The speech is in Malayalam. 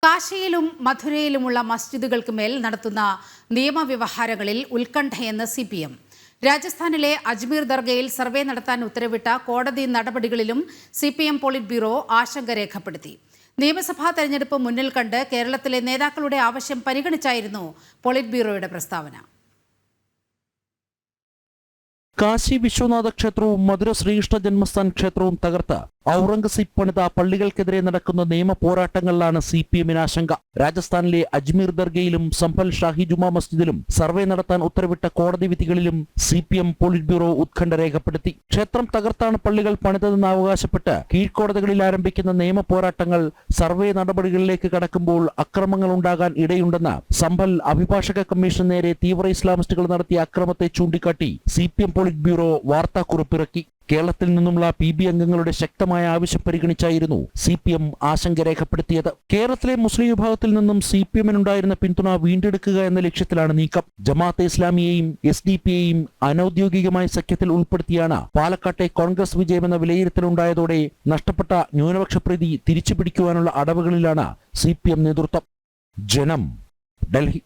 കാശിയിലും മധുരയിലുമുള്ള മസ്ജിദുകൾക്ക് മേൽ നടത്തുന്ന നിയമവ്യവഹാരങ്ങളിൽ ഉത്കണ്ഠയെന്ന് CPM. രാജസ്ഥാനിലെ അജ്മീർ ദർഗയിൽ സർവേ നടത്താൻ ഉത്തരവിട്ട കോടതി നടപടികളിലും CPM പോളിറ്റ് ബ്യൂറോ ആശങ്ക രേഖപ്പെടുത്തി. നിയമസഭാ തെരഞ്ഞെടുപ്പ് മുന്നിൽ കണ്ട് കേരളത്തിലെ നേതാക്കളുടെ ആവശ്യം പരിഗണിച്ചായിരുന്നു പോളിറ്റ് ബ്യൂറോയുടെ പ്രസ്താവന. കാശി വിശ്വനാഥ ക്ഷേത്രവും മധുര ശ്രീകൃഷ്ണ ജന്മസ്ഥാൻ ക്ഷേത്രവും തകർത്ത് ഔറംഗസീബ് പണിത പള്ളികൾക്കെതിരെ നടക്കുന്ന നിയമ പോരാട്ടങ്ങളിലാണ് CPMന് ആശങ്ക. രാജസ്ഥാനിലെ അജ്മീർ ദർഗയിലും സംഭൽ ഷാഹി ജുമാ മസ്ജിദിലും സർവേ നടത്താൻ ഉത്തരവിട്ട കോടതി വിധികളിലും CPM പോളിറ്റ് ബ്യൂറോ ഉത്കണ്ഠ രേഖപ്പെടുത്തി. ക്ഷേത്രം തകർത്താണ് പള്ളികൾ പണിതതെന്ന് അവകാശപ്പെട്ട് കീഴ്ക്കോടതികളിൽ ആരംഭിക്കുന്ന നിയമ പോരാട്ടങ്ങൾ സർവേ നടപടികളിലേക്ക് കടക്കുമ്പോൾ അക്രമങ്ങൾ ഉണ്ടാകാൻ ഇടയുണ്ടെന്ന് സംഭൽ അഭിഭാഷക കമ്മീഷന് നേരെ തീവ്ര ഇസ്ലാമിസ്റ്റുകൾ നടത്തിയ അക്രമത്തെ ചൂണ്ടിക്കാട്ടി CPM പോളിറ്റ് ബ്യൂറോ വാർത്താക്കുറിപ്പിറക്കി. കേരളത്തിൽ നിന്നുമുള്ള PB അംഗങ്ങളുടെ ശക്തമായ ആവശ്യം പരിഗണിച്ചായിരുന്നു CPM ആശങ്ക രേഖപ്പെടുത്തിയത്. കേരളത്തിലെ മുസ്ലിം വിഭാഗത്തിൽ നിന്നും CPMനുണ്ടായിരുന്ന പിന്തുണ വീണ്ടെടുക്കുക എന്ന ലക്ഷ്യത്തിലാണ് നീക്കം. ജമാഅത്തെ ഇസ്ലാമിയെയും SDPയെയും അനൌദ്യോഗികമായ സഖ്യത്തിൽ ഉൾപ്പെടുത്തിയാണ് പാലക്കാട്ടെ കോൺഗ്രസ് വിജയമെന്ന വിലയിരുത്തലുണ്ടായതോടെ നഷ്ടപ്പെട്ട ന്യൂനപക്ഷ പ്രീതി തിരിച്ചുപിടിക്കുവാനുള്ള അടവുകളിലാണ് CPM നേതൃത്വം. ജനം, ഡൽഹി.